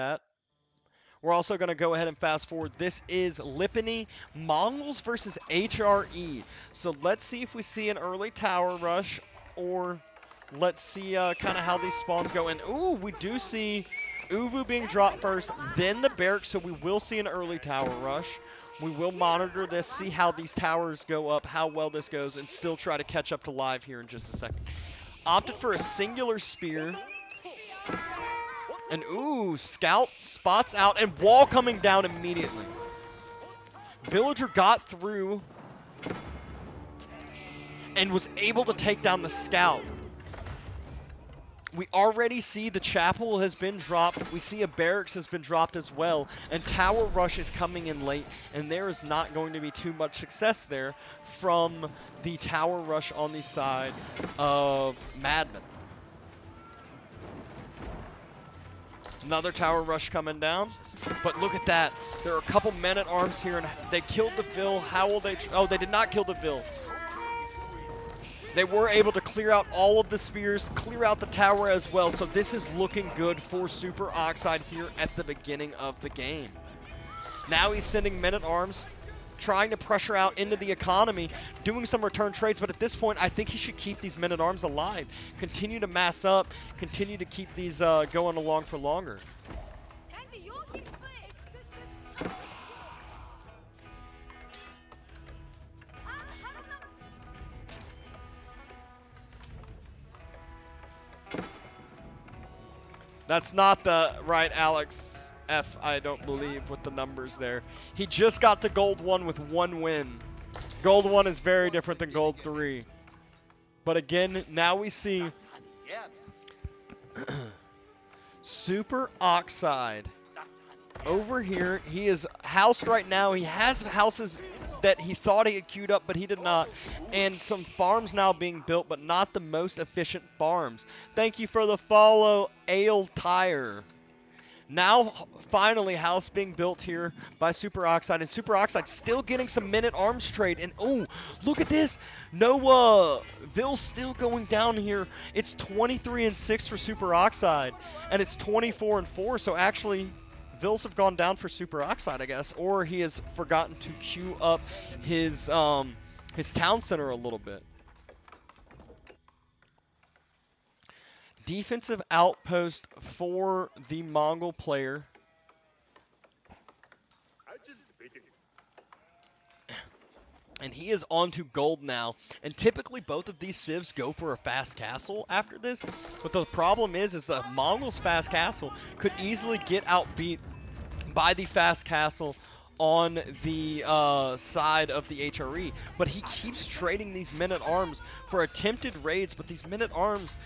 that. We're also going to go ahead and fast forward. This is Lipany, Mongols versus HRE. So let's see if we see an early tower rush, or let's see kind of how these spawns go. And ooh, we do see Uvu being dropped first, then the barracks, so we will see an early tower rush. We will monitor this, see how these towers go up, how well this goes, and still try to catch up to live here in just a second. Opted for a singular spear. And ooh, scout spots out and wall coming down immediately. Villager got through and was able to take down the scout. We already see the chapel has been dropped. We see a barracks has been dropped as well. And tower rush is coming in late. And there is not going to be too much success there from the tower rush on the side of MadMonQ. Another tower rush coming down. But look at that. There are a couple men-at-arms here, and they killed the vill. How will they... Oh, they did not kill the vill. They were able to clear out all of the spears, clear out the tower as well. So this is looking good for SuperOxide here at the beginning of the game. Now he's sending men-at-arms, trying to pressure out into the economy, doing some return trades, but at this point, I think he should keep these men-at-arms alive. Continue to mass up, continue to keep these going along for longer. That's not the right Alex F, I don't believe, with the numbers there. He just got to gold 1 with 1 win. Gold 1 is very different than gold 3. But again, now we see SuperOxide over here. He is housed right now. He has houses that he thought he had queued up, but he did not. And some farms now being built, but not the most efficient farms. Thank you for the follow, Ale Tire. Now, finally, house being built here by SuperOxide, and SuperOxide still getting some men-at-arms trade. And oh, look at this! No, vills still going down here. It's 23-6 for SuperOxide, and it's 24-4. So actually, vills have gone down for SuperOxide, I guess, or he has forgotten to queue up his town center a little bit. Defensive outpost for the Mongol player. And he is on to gold now. And typically both of these civs go for a fast castle after this. But the problem is the Mongols' fast castle could easily get outbeat by the fast castle on the side of the HRE. But he keeps trading these men-at-arms for attempted raids. But these men-at-arms...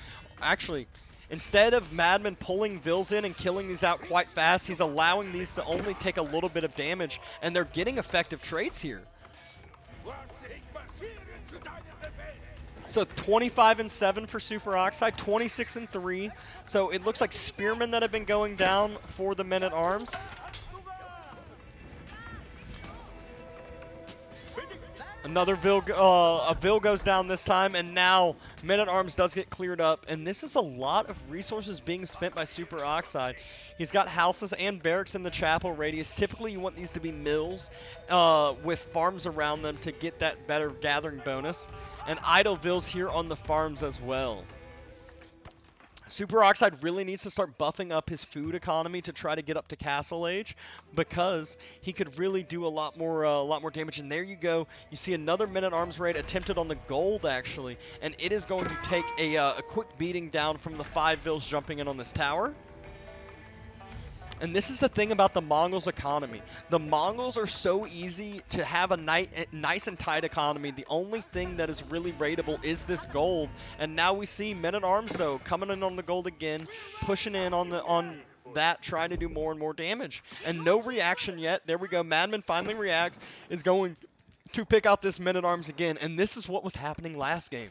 Actually, instead of MadMonQ pulling vills in and killing these out quite fast, he's allowing these to only take a little bit of damage, and they're getting effective trades here. So 25-7 for SuperOxide, 26-3. So it looks like spearmen that have been going down for the men-at-arms. Another vill, a vill goes down this time, and now men-at-arms does get cleared up. And this is a lot of resources being spent by SuperOxide. He's got houses and barracks in the chapel radius. Typically, you want these to be mills with farms around them to get that better gathering bonus. And idle vills here on the farms as well. SuperOxide really needs to start buffing up his food economy to try to get up to Castle Age, because he could really do a lot more damage. And there you go. You see another men-at-arms raid attempted on the gold, actually, and it is going to take a quick beating down from the 5 vills jumping in on this tower. And this is the thing about the Mongols' economy. The Mongols are so easy to have a nice and tight economy. The only thing that is really raidable is this gold. And now we see men-at-arms, though, coming in on the gold again, pushing in on that, trying to do more and more damage. And no reaction yet. There we go. MadMonQ finally reacts, is going to pick out this men-at-arms again. And this is what was happening last game.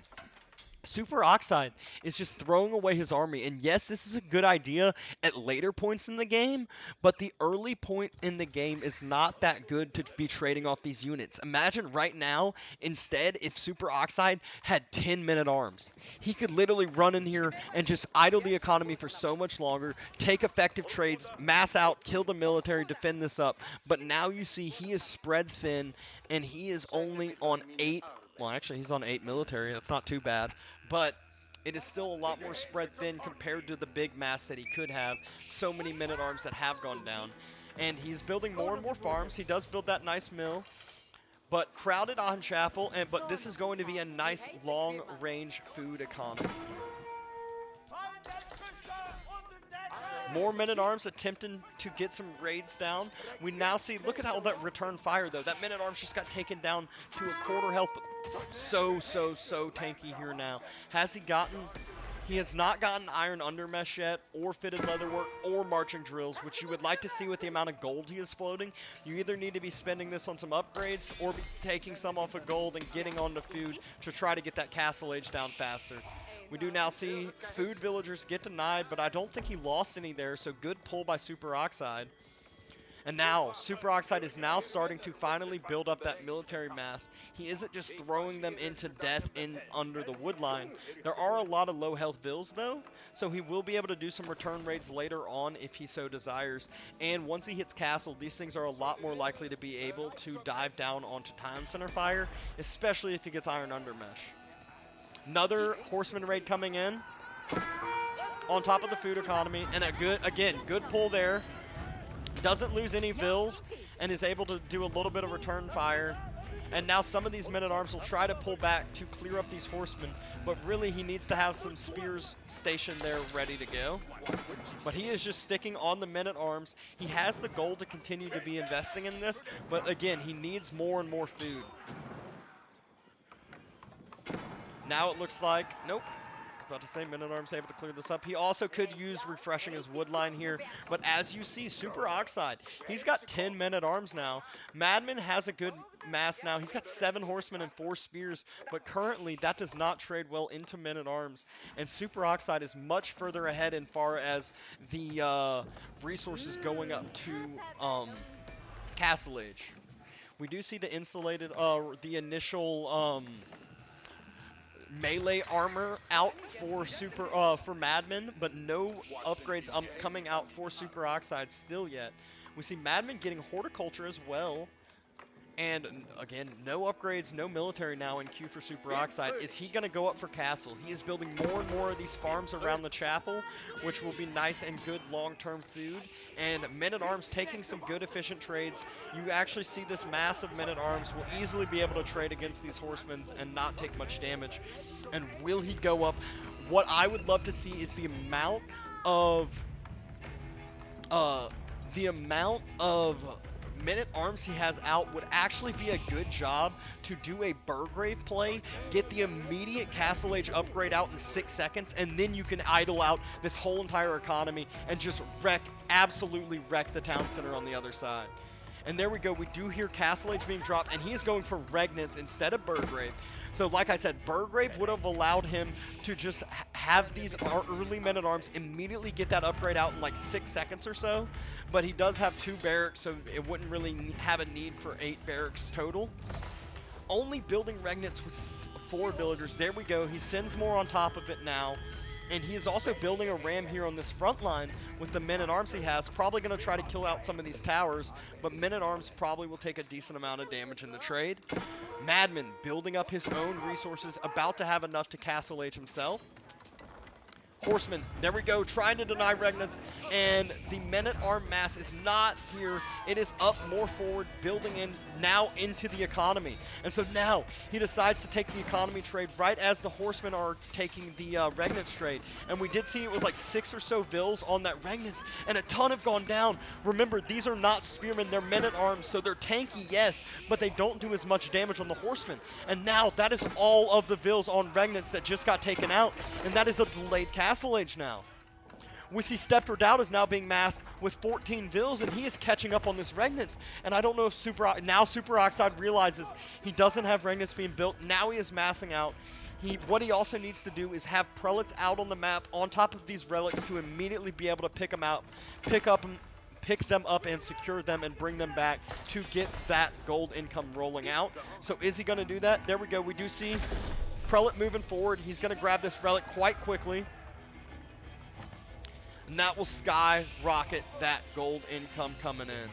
SuperOxide is just throwing away his army. And yes, this is a good idea at later points in the game, but the early point in the game is not that good to be trading off these units. Imagine right now, instead, if SuperOxide had 10-minute arms. He could literally run in here and just idle the economy for so much longer, take effective trades, mass out, kill the military, defend this up. But now you see he is spread thin, and he is only on 8. Well, actually, he's on 8 military. That's not too bad. But it is still a lot more spread thin compared to the big mass that he could have. So many men-at-arms that have gone down. And he's building more and more farms. He does build that nice mill. But crowded on Chapel, but this is going to be a nice long-range food economy. More men-at-arms attempting to get some raids down. We now see, look at how that return fire, though. That men-at-arms just got taken down to a quarter health. But so tanky here now. Has he gotten... He has not gotten Iron Undermesh yet, or Fitted Leatherwork, or Marching Drills, which you would like to see with the amount of gold he is floating. You either need to be spending this on some upgrades, or be taking some off of gold and getting onto food to try to get that Castle Age down faster. We do now see food villagers get denied, but I don't think he lost any there, so good pull by SuperOxide. And now, SuperOxide is now starting to finally build up that military mass. He isn't just throwing them into death in under the wood line. There are a lot of low health vills though, so he will be able to do some return raids later on if he so desires. And once he hits castle, these things are a lot more likely to be able to dive down onto town center fire, especially if he gets Iron Undermesh. Another horseman raid coming in on top of the food economy, and a good pull there. Doesn't lose any vills and is able to do a little bit of return fire. And now some of these men-at-arms will try to pull back to clear up these horsemen, but really he needs to have some spears stationed there ready to go. But he is just sticking on the men-at-arms. He has the gold to continue to be investing in this, but again, he needs more and more food. Now it looks like, nope. About to say men-at-arms able to clear this up. He also could use refreshing his wood line here, but as you see, SuperOxide, he's got 10 men-at-arms now. Madman has a good mass now. He's got 7 horsemen and 4 spears, but currently that does not trade well into men-at-arms, and SuperOxide is much further ahead in far as the resources going up to Castle Age. We do see the insulated, the initial melee armor out for for Madman, but no upgrades coming out for SuperOxide still yet. We see Madman getting horticulture as well. And again, no upgrades, no military now in queue for SuperOxide. Is he going to go up for castle? He is building more and more of these farms around the chapel, which will be nice and good long-term food. And men-at-arms taking some good efficient trades. You actually see this mass of men-at-arms will easily be able to trade against these horsemen and not take much damage. And will he go up? What I would love to see is the amount of men-at-arms he has out would actually be a good job to do a Burgrave play, get the immediate Castle Age upgrade out in 6 seconds, and then you can idle out this whole entire economy and just absolutely wreck the town center on the other side. And there we go, we do hear Castle Age being dropped, and he is going for Regnants instead of Burgrave. So like I said, Burgrave would have allowed him to just have these early men-at-arms immediately get that upgrade out in like 6 seconds or so. But he does have 2 barracks, so it wouldn't really have a need for 8 barracks total. Only building Regnants with 4 villagers. There we go. He sends more on top of it now. And he is also building a ram here on this front line with the men-at-arms he has. Probably going to try to kill out some of these towers, but men-at-arms probably will take a decent amount of damage in the trade. Madman building up his own resources, about to have enough to Castle Age himself. Horsemen, there we go, trying to deny Regnants, and the men-at-arm mass is not here. It is up more forward, building in now into the economy. And so now he decides to take the economy trade right as the horsemen are taking the Regnants trade. And we did see it was like 6 or so vills on that Regnants, and a ton have gone down. Remember, these are not spearmen, they're men-at-arms, so they're tanky, yes, but they don't do as much damage on the horsemen. And now that is all of the vills on Regnants that just got taken out, and that is a delayed Castle Age now. We see Stepper Doubt is now being masked with 14 vills, and he is catching up on this Regnants. And I don't know if SuperOxide realizes he doesn't have Regnants being built. Now he is massing out. What he also needs to do is have prelates out on the map on top of these relics to immediately be able to pick them up and secure them and bring them back to get that gold income rolling out. So is he going to do that? There we go. We do see prelate moving forward. He's going to grab this relic quite quickly. And that will skyrocket that gold income coming in.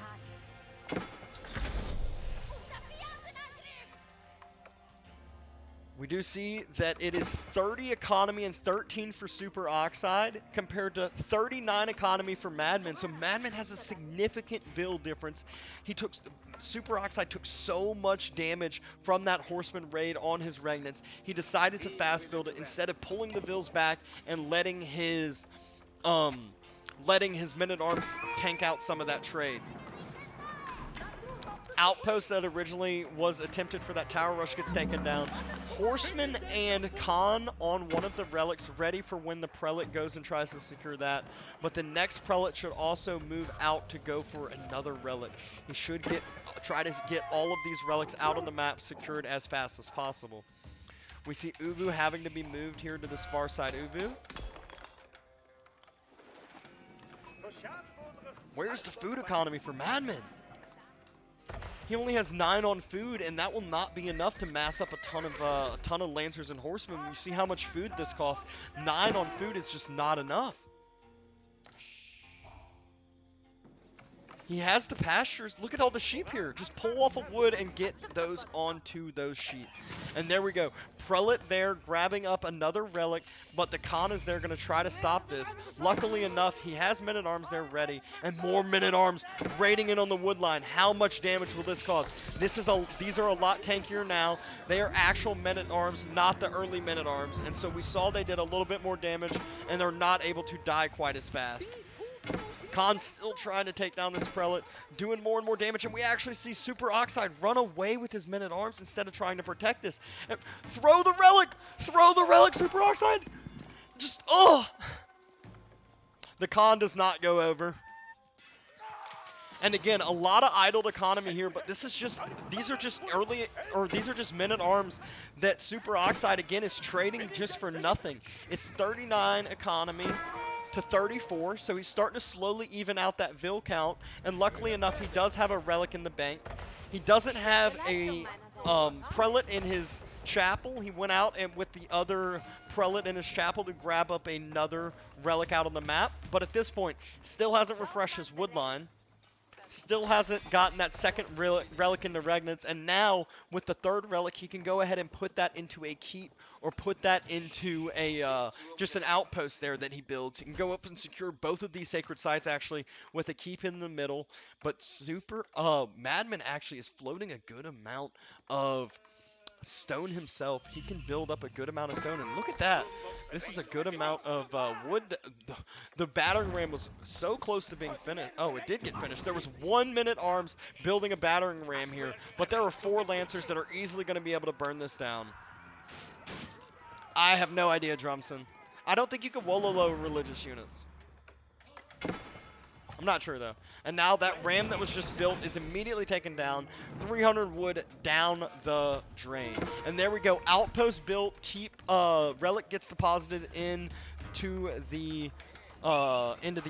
We do see that it is 30 economy and 13 for SuperOxide compared to 39 economy for MadMonQ. So MadMonQ has a significant vill difference. SuperOxide took so much damage from that horseman raid on his regnants. He decided to fast build it instead of pulling the vills back and letting his men-at-arms tank out some of that trade. Outpost that originally was attempted for that tower rush gets taken down. Horseman and Khan on one of the relics, ready for when the prelate goes and tries to secure that. But the next prelate should also move out to go for another relic. He should try to get all of these relics out on the map secured as fast as possible. We see Uvu having to be moved here to this far side. Uvu. Where's the food economy for MadMonQ? He only has 9 on food, and that will not be enough to mass up a ton of lancers and horsemen. You see how much food this costs. 9 on food is just not enough. He has the pastures. Look at all the sheep here. Just pull off of wood and get those onto those sheep. And there we go. Prelate there grabbing up another relic, but the Khan is there going to try to stop this. Luckily enough, he has men-at-arms there ready, and more men-at-arms raiding in on the wood line. How much damage will this cause? These are a lot tankier now. They are actual men-at-arms, not the early men-at-arms. And so we saw they did a little bit more damage, and they're not able to die quite as fast. Khan still trying to take down this prelate, doing more and more damage, and we actually see SuperOxide run away with his men-at-arms instead of trying to protect this. And throw the relic! Throw the relic, SuperOxide! Just, oh! The Khan does not go over. And again, a lot of idled economy here, but these are just men-at-arms that SuperOxide, again, is trading just for nothing. It's 39 economy to 34, so he's starting to slowly even out that vill count, and luckily enough, he does have a relic in the bank. He doesn't have a prelate in his chapel. He went out and with the other prelate in his chapel to grab up another relic out on the map, but at this point, still hasn't refreshed his wood line. Still hasn't gotten that second relic into regnants, and now with the third relic, he can go ahead and put that into a keep or put that into a just an outpost there that he builds. He can go up and secure both of these sacred sites actually with a keep in the middle. But MadMonQ actually is floating a good amount of stone himself. He can build up a good amount of stone, and look at that. This is a good amount of wood. The battering ram was so close to being finished. Oh, it did get finished. There was 1 men-at-arms building a battering ram here, but there are 4 lancers that are easily going to be able to burn this down. I have no idea, Drumson. I don't think you can Wololo religious units. I'm not sure, though. And now that ram that was just built is immediately taken down. 300 wood down the drain. And there we go. Outpost built. Keep relic gets deposited into the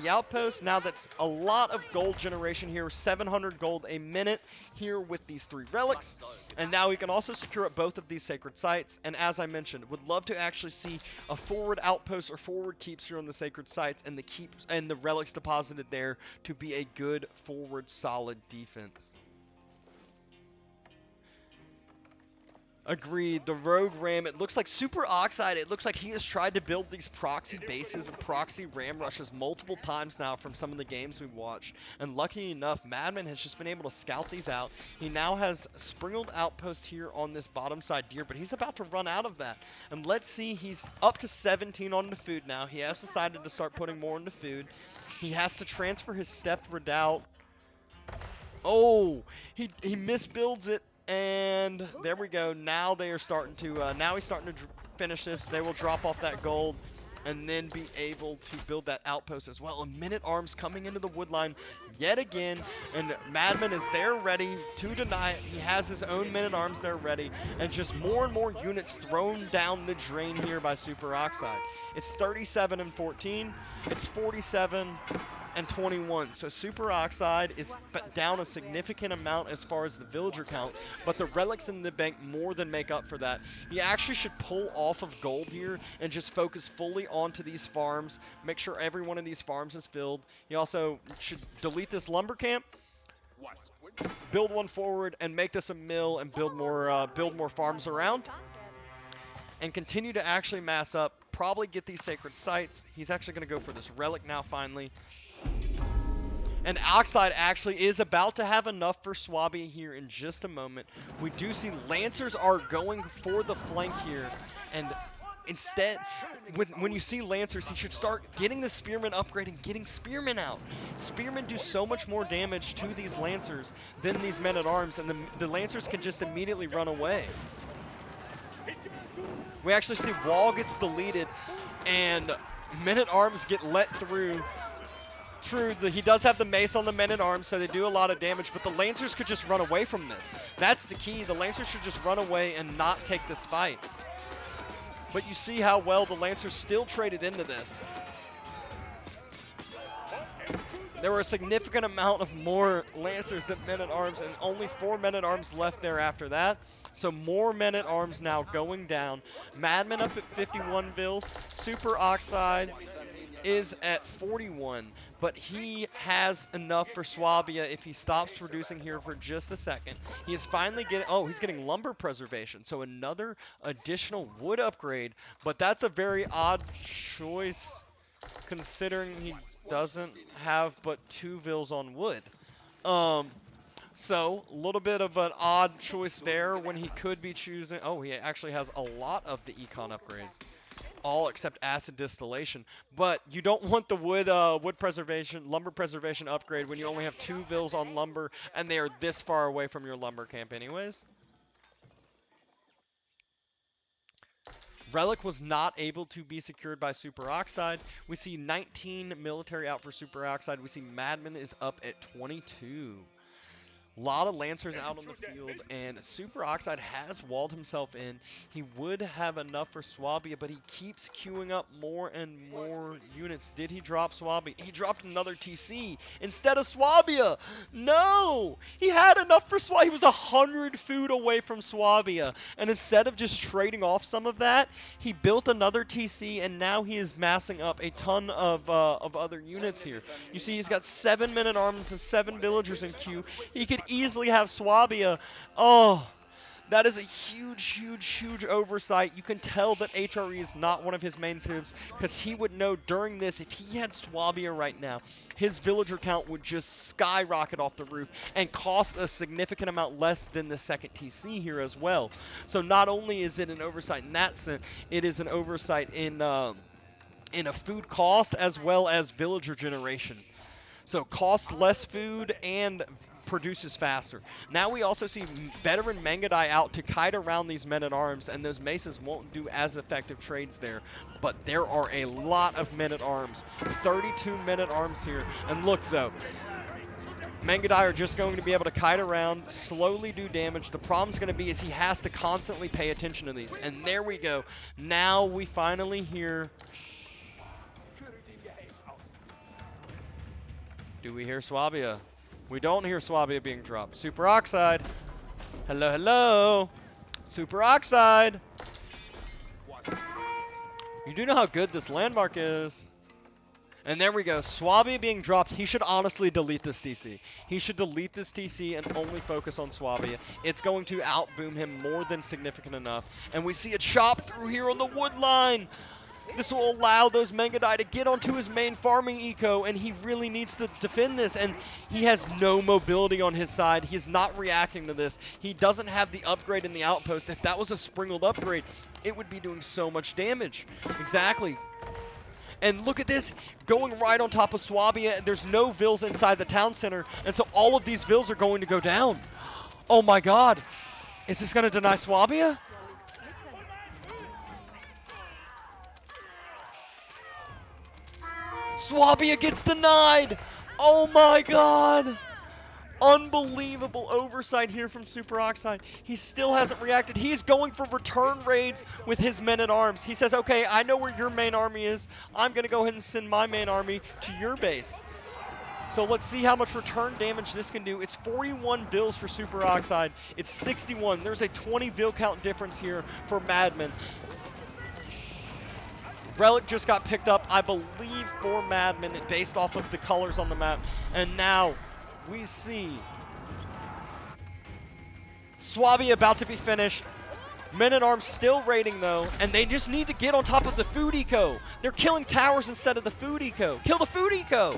outpost. Now that's a lot of gold generation here. 700 gold a minute here with these 3 relics. And now we can also secure up both of these sacred sites. And as I mentioned, would love to actually see a forward outpost or forward keeps here on the sacred sites, and the keeps and the relics deposited there to be a good forward solid defense. Agreed. The Rogue Ram, it looks like SuperOxide, it looks like he has tried to build these proxy bases and proxy ram rushes multiple times now from some of the games we've watched. And lucky enough, MadMonQ has just been able to scout these out. He now has sprinkled outpost here on this bottom side deer, but he's about to run out of that. And let's see, he's up to 17 on the food now. He has decided to start putting more into food. He has to transfer his Step Redoubt. Oh, he misbuilds it. And there we go. Now they are starting to, now he's starting to finish this. They will drop off that gold. and then be able to build that outpost as well. And Men-at-Arms coming into the wood line yet again, and Madman is there ready to deny it. He has his own Men-at-Arms there ready, and just more and more units thrown down the drain here by SuperOxide. It's 37 and 14. It's 47 and 21. So SuperOxide is down a significant amount as far as the villager count, but the relics in the bank more than make up for that. He actually should pull off of gold here and just focus fully onto these farms, make sure every one of these farms is filled. He also should delete this lumber camp, build one forward, and make this a mill and build more farms around, and continue to actually mass up, probably get these sacred sites. He's actually going to go for this relic now finally. And Oxide actually is about to have enough for Swabia here in just a moment. We do see Lancers are going for the flank here. And instead, when you see Lancers, he should start getting the Spearman upgrade and getting Spearmen out. Spearmen do so much more damage to these Lancers than these Men-at-Arms, and the Lancers can just immediately run away. We actually see Wall gets deleted, and Men-at-Arms get let through. True, he does have the mace on the Men-at-Arms, so they do a lot of damage, but the Lancers could just run away from this. That's the key. The Lancers should just run away and not take this fight. But you see how well the Lancers still traded into this. There were a significant amount of more Lancers than Men-at-Arms, and only 4 Men-at-Arms left there after that. So more Men-at-Arms now going down. Madman up at 51 vills. SuperOxide is at 41, but he has enough for Swabia if he stops producing here for just a second. He is finally getting, oh, he's getting lumber preservation, so another additional wood upgrade, but that's a very odd choice considering he doesn't have but 2 vills on wood. So a little bit of an odd choice there when he could be choosing, oh, he actually has a lot of the econ upgrades. All except acid distillation, but you don't want the wood preservation, lumber preservation upgrade when you only have 2 vills on lumber and they are this far away from your lumber camp anyways. Relic was not able to be secured by SuperOxide. We see 19 military out for SuperOxide. We see Madman is up at 22. A lot of Lancers out on the field, and SuperOxide has walled himself in. He would have enough for Swabia, but he keeps queuing up more and more units. Did he drop Swabia? He dropped another TC instead of Swabia. No! He had enough for Swabia. He was 100 food away from Swabia, and instead of just trading off some of that, he built another TC, and now he is massing up a ton of other units here. You see he's got 7 Men-at-Arms and 7 villagers in queue. He could easily have Swabia. Oh, that is a huge oversight. You can tell that HRE is not one of his main fibs, because he would know during this, if he had Swabia right now, his villager count would just skyrocket off the roof and cost a significant amount less than the second TC here as well. So not only is it an oversight in that sense, it is an oversight in a food cost as well as villager generation. So costs less food and produces faster. Now we also see veteran Mangudai out to kite around these Men-at-Arms, and those maces won't do as effective trades there. But there are a lot of Men-at-Arms. 32 Men-at-Arms here. And look though, Mangudai are just going to be able to kite around, slowly do damage. The problem's going to be is he has to constantly pay attention to these. And there we go. Now we finally hear... Do we hear Swabia? We don't hear Swabia being dropped. SuperOxide. Hello, hello. SuperOxide. You do know how good this landmark is. And there we go. Swabia being dropped. He should honestly delete this TC. He should delete this TC and only focus on Swabia. It's going to outboom him more than significant enough. And we see a chop through here on the wood line. This will allow those Mangudai to get onto his main farming eco, and he really needs to defend this, and he has no mobility on his side. He's not reacting to this. He doesn't have the upgrade in the outpost. If that was a sprinkled upgrade, it would be doing so much damage. Exactly. And look at this, going right on top of Swabia. There's no vills inside the town center, and so all of these vills are going to go down. Oh my god. Is this going to deny Swabia? Swabia gets denied. Oh my god. Unbelievable oversight here from SuperOxide. He still hasn't reacted. He's going for return raids with his men-at-arms. He says, okay, I know where your main army is. I'm going to go ahead and send my main army to your base. So let's see how much return damage this can do. It's 41 vills for SuperOxide. It's 61. There's a 20 vill count difference here for MadMon. Relic just got picked up, I believe, for MadMon based off of the colors on the map. And now we see Swabia about to be finished. Men-at-Arms still raiding, though, and they just need to get on top of the food eco. They're killing towers instead of the food eco. Kill the food eco!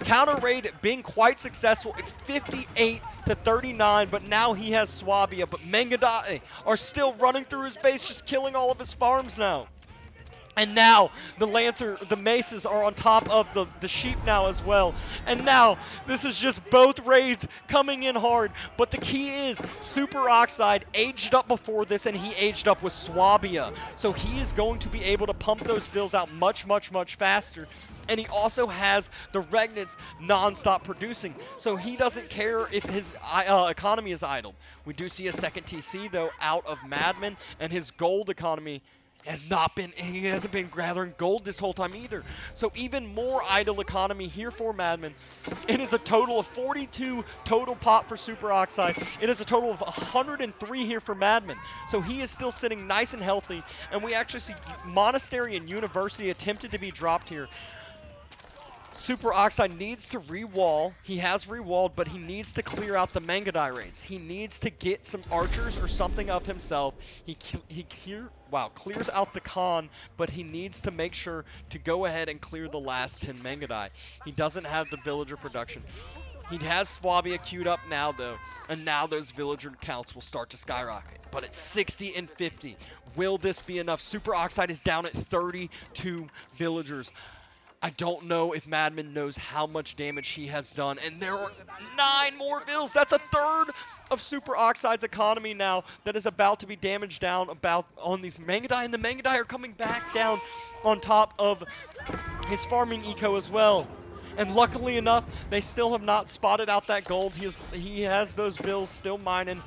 Counter raid being quite successful. It's 58 to 39, but now he has Swabia. But Mangudai are still running through his base, just killing all of his farms now. And now the maces are on top of the sheep now as well. And now this is just both raids coming in hard. But the key is SuperOxide aged up before this, and he aged up with Swabia. So he is going to be able to pump those vills out much, much, much faster. And he also has the Regnants non-stop producing. So he doesn't care if his economy is idle. We do see a second TC, though, out of MadMon, and his gold economy he hasn't been gathering gold this whole time either. So even more idle economy here for MadMon. It is a total of 42 total pop for SuperOxide. It is a total of 103 here for MadMon. So he is still sitting nice and healthy. And we actually see Monastery and University attempted to be dropped here. SuperOxide needs to re-wall. He has re-walled, but he needs to clear out the Mangudai raids. He needs to get some archers or something of himself. He clears out the Khan, but he needs to make sure to go ahead and clear the last 10 Mangudai. He doesn't have the villager production. He has Swabia queued up now, though, and now those villager counts will start to skyrocket. But it's 60 and 50. Will this be enough? SuperOxide is down at 32 villagers. I don't know if MadMon knows how much damage he has done. And there are 9 more vills. That's a third of SuperOxide's economy now that is about to be damaged down on these Mangudai. And the Mangudai are coming back down on top of his farming eco as well. And luckily enough, they still have not spotted out that gold. He has those vills still mining.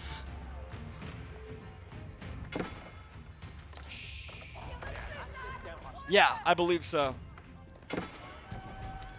Yeah, I believe so.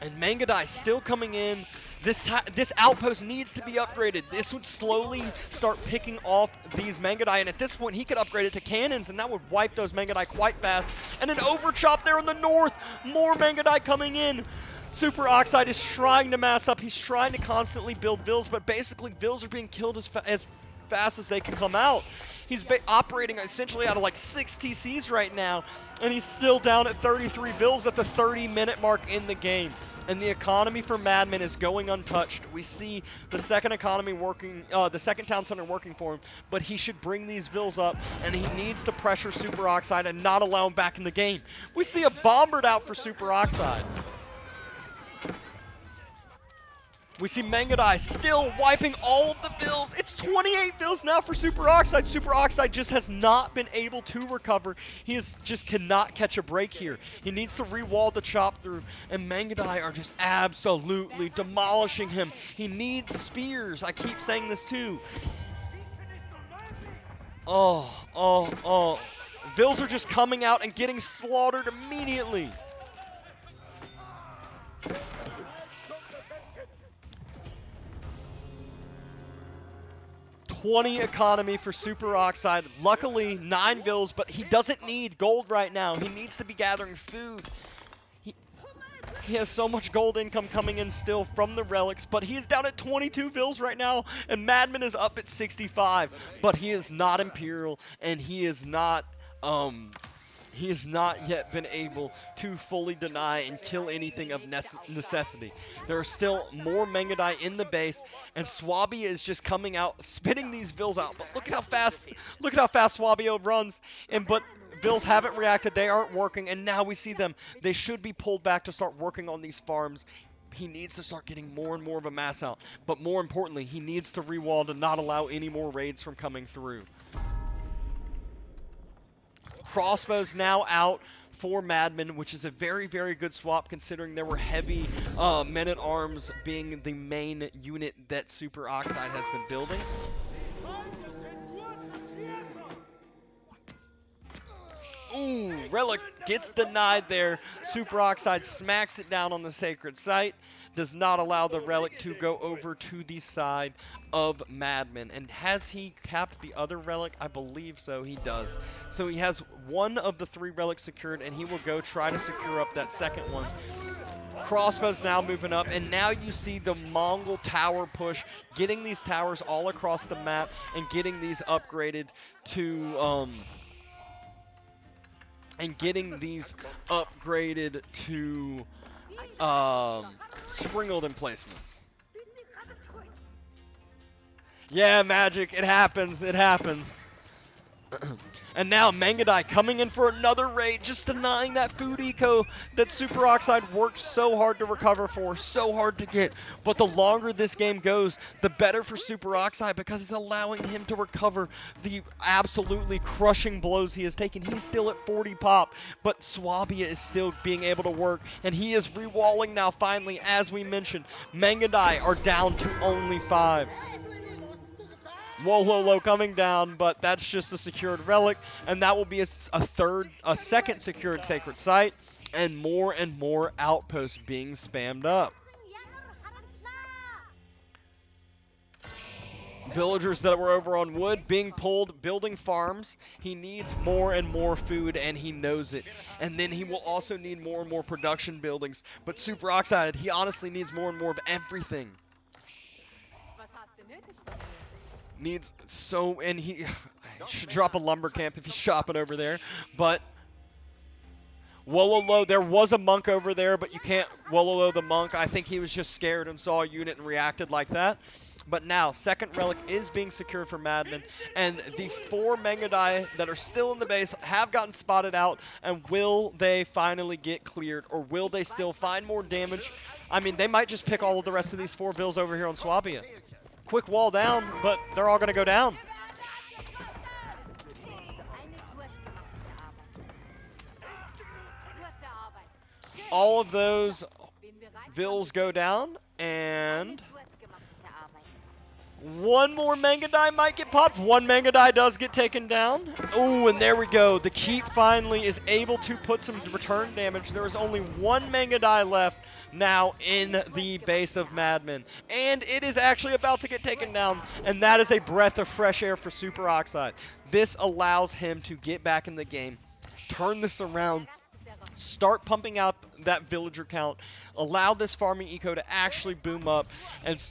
And Mangudai still coming in. This outpost needs to be upgraded. This would slowly start picking off these Mangudai, and at this point he could upgrade it to cannons, and that would wipe those Mangudai quite fast. And an overchop there in the north. More Mangudai coming in. SuperOxide is trying to mass up. He's trying to constantly build vills, but basically vills are being killed as fast as they can come out. He's operating essentially out of like 6 TCs right now, and he's still down at 33 vills at the 30-minute mark in the game. And the economy for MadMon is going untouched. We see the second economy working, the second town center working for him, but he should bring these vills up, and he needs to pressure SuperOxide and not allow him back in the game. We see a bombard out for SuperOxide. We see Mangudai still wiping all of the vills. It's 28 vills now for SuperOxide. SuperOxide just has not been able to recover. He just cannot catch a break here. He needs to re-wall the chop through, and Mangudai are just absolutely demolishing him. He needs spears. I keep saying this too. Oh. Vills are just coming out and getting slaughtered immediately. 20 economy for SuperOxide. Luckily, 9 vills, but he doesn't need gold right now. He needs to be gathering food. He has so much gold income coming in still from the relics, but he is down at 22 vills right now, and MadMon is up at 65. But he is not Imperial, and he is not yet been able to fully deny and kill anything of necessity. There are still more Mangudai in the base, and Swabia is just coming out, spitting these vills out. But look at how fast Swabia runs. But vills haven't reacted, they aren't working, and now we see them. They should be pulled back to start working on these farms. He needs to start getting more and more of a mass out. But more importantly, he needs to re-wall to not allow any more raids from coming through. Crossbows now out for MadMon, which is a very, very good swap considering there were heavy men-at-arms being the main unit that SuperOxide has been building. Ooh, Relic gets denied there. SuperOxide smacks it down on the sacred site. Does not allow the Relic to go over to the side of MadMon. And has he capped the other Relic? I believe so, he does. So he has one of the 3 Relics secured, and he will go try to secure up that second one. Crossbows now moving up, and now you see the Mongol tower push, getting these towers all across the map, and getting these upgraded to, springled emplacements. Yeah, magic. It happens. It happens. And now Mangudai coming in for another raid, just denying that food eco that SuperOxide worked so hard to recover for, so hard to get. But the longer this game goes, the better for SuperOxide because it's allowing him to recover the absolutely crushing blows he has taken. He's still at 40 pop, but Swabia is still being able to work, and he is rewalling now finally, as we mentioned. Mangudai are down to only 5. Wololo coming down, but that's just a secured Relic, and that will be a second secured sacred site, and more outposts being spammed up. Villagers that were over on wood being pulled, building farms. He needs more and more food, and he knows it. And then he will also need more and more production buildings. But SuperOxide, he honestly needs more and more of everything. Needs so, and he should drop a lumber camp if he's shopping over there. But Wololo, there was a monk over there, but you can't Wololo the monk. I think he was just scared and saw a unit and reacted like that. But now, second Relic is being secured for MadMon, and the 4 Mangudai that are still in the base have gotten spotted out, and will they finally get cleared, or will they still find more damage? I mean, they might just pick all of the rest of these 4 vills over here on Swabia. Quick wall down, but they're all going to go down. All of those vills go down, and one more Mangudai might get popped. One Mangudai does get taken down. Ooh, and there we go. The Keep finally is able to put some return damage. There is only one Mangudai left now in the base of MadMon, and it is actually about to get taken down, and that is a breath of fresh air for SuperOxide. This allows him to get back in the game, turn this around, start pumping out that villager count, allow this farming eco to actually boom up, and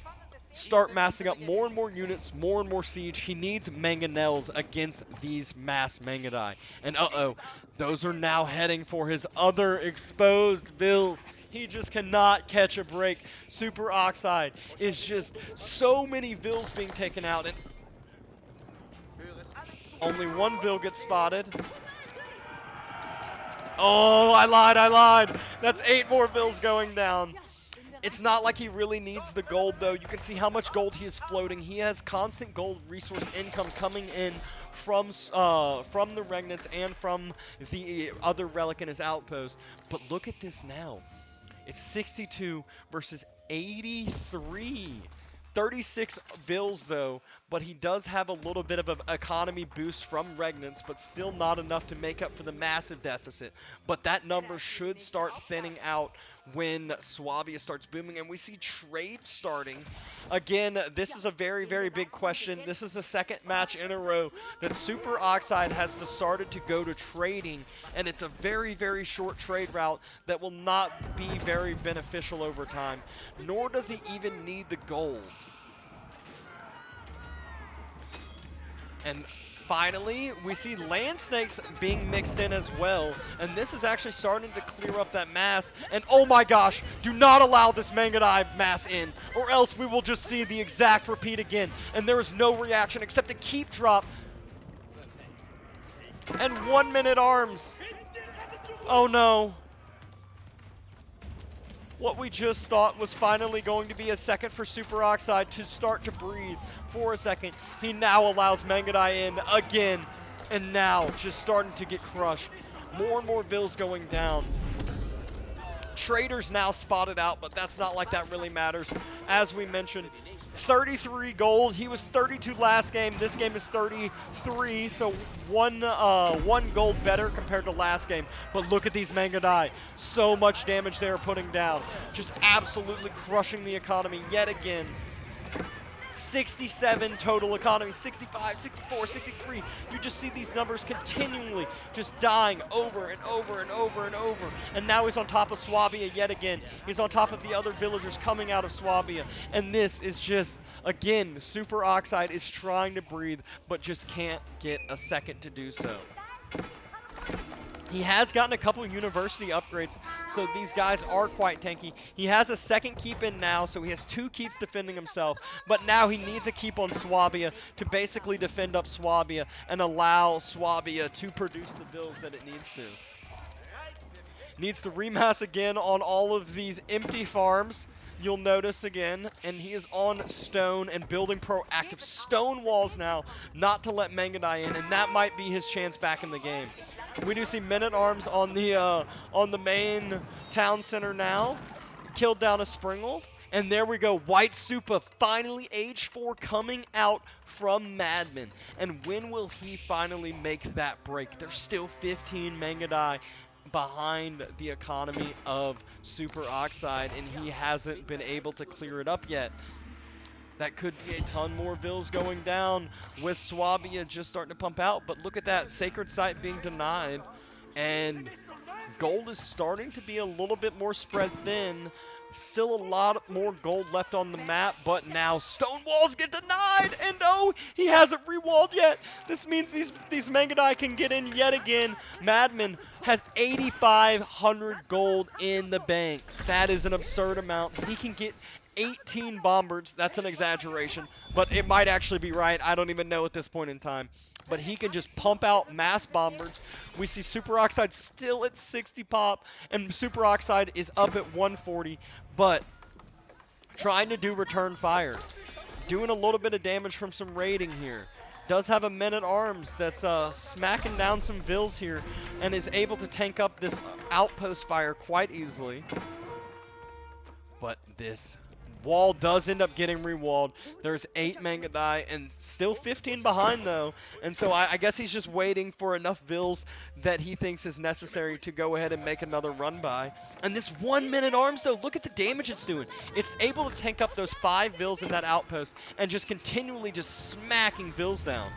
start massing up more and more units, more and more siege. He needs mangonels against these mass Mangudai. And uh-oh, those are now heading for his other exposed vills. He just cannot catch a break. SuperOxide is just so many vills being taken out, and only one vill gets spotted. Oh, I lied. That's 8 more vills going down. It's not like he really needs the gold, though. You can see how much gold he is floating. He has constant gold resource income coming in from the Regnants and from the other Relic in his outpost. But look at this now. It's 62 versus 83. 36 vills, though, but he does have a little bit of an economy boost from Regnants, but still not enough to make up for the massive deficit. But that number should start thinning out when Swabia starts booming, and we see trade starting. Again, this is a very, very big question. This is the second match in a row that SuperOxide has started to go to trading, and it's a very, very short trade route that will not be very beneficial over time, nor does he even need the gold. And finally, we see land snakes being mixed in as well, and this is actually starting to clear up that mass. And oh my gosh, do not allow this Mangudai mass in, or else we will just see the exact repeat again, and there is no reaction except a keep drop and 1 minute arms. Oh no. What we just thought was finally going to be a second for SuperOxide to start to breathe for a second. He now allows Mangudai in again, and now just starting to get crushed. More and more vills going down. Trader's now spotted out, but that's not like that really matters. As we mentioned, 33 gold. He was 32 last game. This game is 33, so one gold better compared to last game. But look at these Mangudai. So much damage they are putting down. Just absolutely crushing the economy yet again. 67 total economy, 65, 64, 63. You just see these numbers continually just dying over and over and over and over. And now he's on top of Swabia yet again. He's on top of the other villagers coming out of Swabia. And this is just, again, SuperOxide is trying to breathe, but just can't get a second to do so. He has gotten a couple of university upgrades, so these guys are quite tanky. He has a second keep in now, so he has 2 keeps defending himself. But now he needs a keep on Swabia to basically defend up Swabia and allow Swabia to produce the vills that it needs to. Needs to remass again on all of these empty farms. You'll notice again, and he is on stone and building proactive stone walls now, not to let Mangudai in, and that might be his chance back in the game. We do see men-at-arms on the main town center now, killed down a Springald, and there we go. White Supa finally age 4 coming out from Madman, and when will he finally make that break? There's still 15 Mangudai behind the economy of SuperOxide, and he hasn't been able to clear it up yet. That could be a ton more vills going down with Swabia just starting to pump out. But look at that, Sacred Site being denied, and gold is starting to be a little bit more spread thin. Still a lot more gold left on the map, but now stone walls get denied, and no, he hasn't rewalled yet. This means these Mangudai can get in yet again. Madman has 8,500 gold in the bank. That is an absurd amount. He can get 18 bombards. That's an exaggeration, but it might actually be right. I don't even know at this point in time. But he can just pump out mass bombards. We see SuperOxide still at 60 pop, and SuperOxide is up at 140, but trying to do return fire. Doing a little bit of damage from some raiding here. Does have a men-at-arms that's smacking down some vills here, and is able to tank up this outpost fire quite easily. But this wall does end up getting rewalled. There's 8 Mangudai and still 15 behind though. And so I guess he's just waiting for enough vills that he thinks is necessary to go ahead and make another run by. And this 1 men-at-arms though, look at the damage it's doing. It's able to tank up those 5 vills in that outpost and just continually just smacking vills down.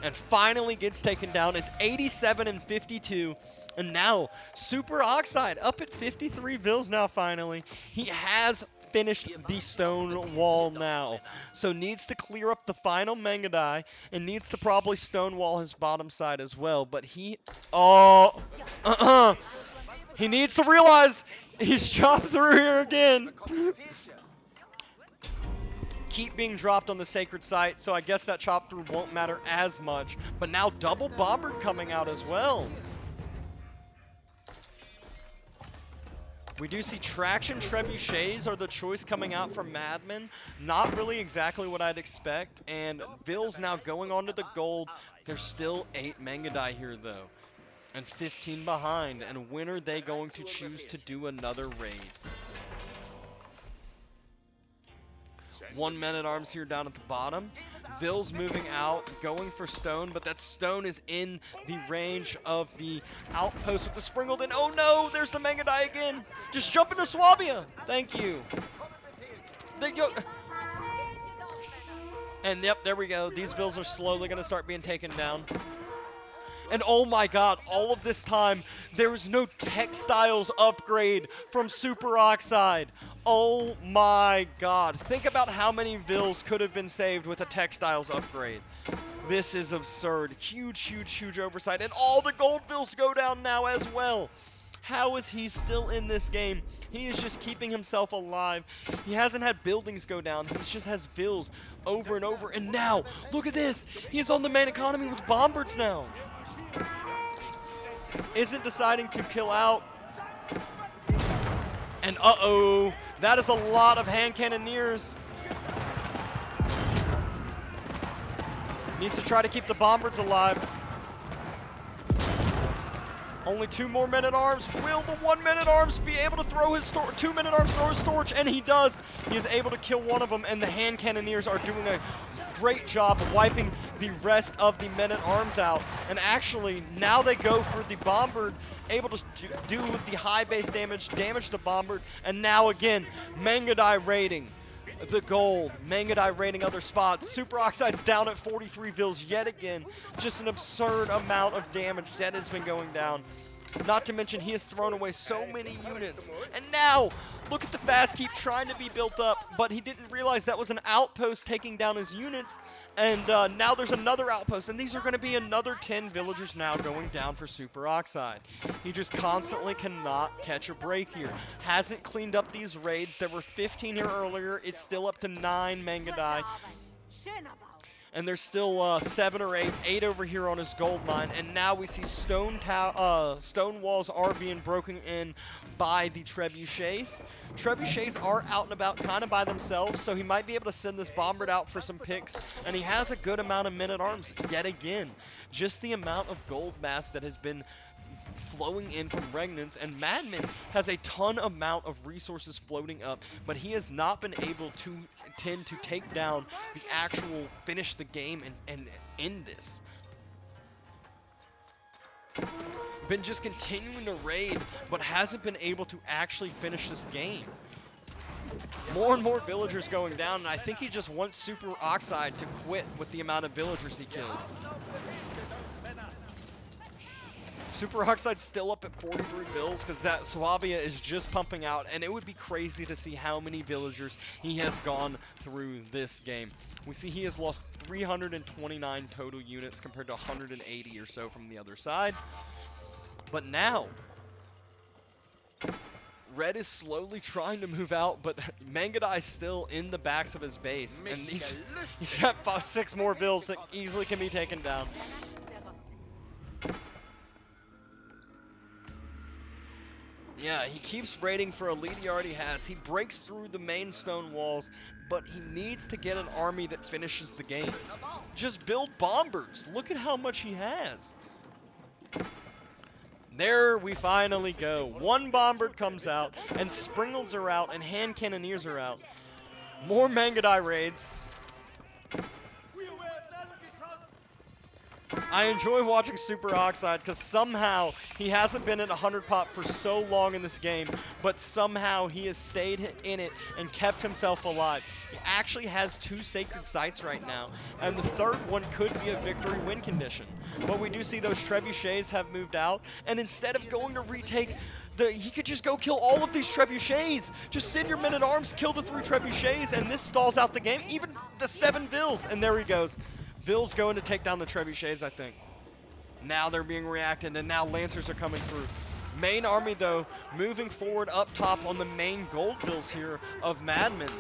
And finally gets taken down. It's 87 and 52. And now SuperOxide up at 53 vills now finally. He has finished the stone wall now. So needs to clear up the final Mangudai and needs to probably stone wall his bottom side as well. But he he needs to realize he's chopped through here again. Keep being dropped on the sacred site, so I guess that chop through won't matter as much. But now double bombard coming out as well. We do see traction trebuchets are the choice coming out from Madman. Not really exactly what I'd expect. And vills now going on to the gold. There's still 8 Mangudai here though. And 15 behind. And when are they going to choose to do another raid? 1 men-at-arms here down at the bottom. Vills moving out, going for stone, but that stone is in the range of the outpost with the Springald. And oh no, there's the Mangudai again. Just jump into Swabia. Thank you. And yep, there we go. These vills are slowly going to start being taken down. And oh my god, all of this time, there was no textiles upgrade from SuperOxide. Oh my god. Think about how many vills could have been saved with a textiles upgrade. This is absurd. Huge, huge, huge oversight. And all the gold vills go down now as well. How is he still in this game? He is just keeping himself alive. He hasn't had buildings go down. He just has vills over and over. And now, look at this. He is on the main economy with bombards now. Isn't deciding to kill out. And uh-oh, that is a lot of hand cannoneers. Needs to try to keep the Bombards alive. Only 2 more men-at-arms. Will the 1 man-at-arms be able to throw his 2 men-at-arms throw his torch? And he does. He is able to kill one of them, and the hand cannoneers are doing a great job of wiping the rest of the men-at-arms out. And actually, now they go for the Bombard, able to do the high base damage to Bombard. And now again, Mangudai raiding the gold. Mangudai raiding other spots. SuperOxide's down at 43 vills yet again. Just an absurd amount of damage that has been going down. Not to mention he has thrown away so many units. And now, look at the fast keep trying to be built up, but he didn't realize that was an outpost taking down his units. And now there's another outpost, and these are going to be another 10 villagers now going down for SuperOxide. He just constantly cannot catch a break here. Hasn't cleaned up these raids. There were 15 here earlier. It's still up to 9 Mangudai. And there's still 7 or 8 over here on his gold mine. And now we see stone walls are being broken in by the trebuchets. Trebuchets are out and about kind of by themselves, so he might be able to send this Bombard out for some picks. And he has a good amount of men-at-arms yet again. Just the amount of gold mass that has been flowing in from Regnants, and MadMonQ has a ton amount of resources floating up, but he has not been able to tend to take down the actual finish the game and end this. Been just continuing to raid, but hasn't been able to actually finish this game. More and more villagers going down, and I think he just wants SuperOxide to quit with the amount of villagers he kills. SuperOxide's still up at 43 vills because that Swabia is just pumping out, and it would be crazy to see how many villagers he has gone through this game. We see he has lost 329 total units compared to 180 or so from the other side. But now, Red is slowly trying to move out, but Mangudai is still in the backs of his base, and he's got 6 more vills that easily can be taken down. Yeah, he keeps raiding for a lead he already has. He breaks through the main stone walls, but he needs to get an army that finishes the game. Just build Bombards. Look at how much he has. There we finally go. 1 Bombard comes out, and Springles are out, and Hand Cannoneers are out. More Mangudai raids. I enjoy watching SuperOxide because somehow he hasn't been at 100 pop for so long in this game, but somehow he has stayed in it and kept himself alive. He actually has 2 sacred sites right now, and the 3rd one could be a victory win condition. But we do see those trebuchets have moved out, and instead of going to retake he could just go kill all of these trebuchets. Just send your men-at-arms, kill the 3 trebuchets, and this stalls out the game. Even the 7 vills, and there he goes. Vills going to take down the trebuchets, I think. Now they're being reacted, and now Lancers are coming through. Main army, though, moving forward up top on the main gold vills here of MadMonQ.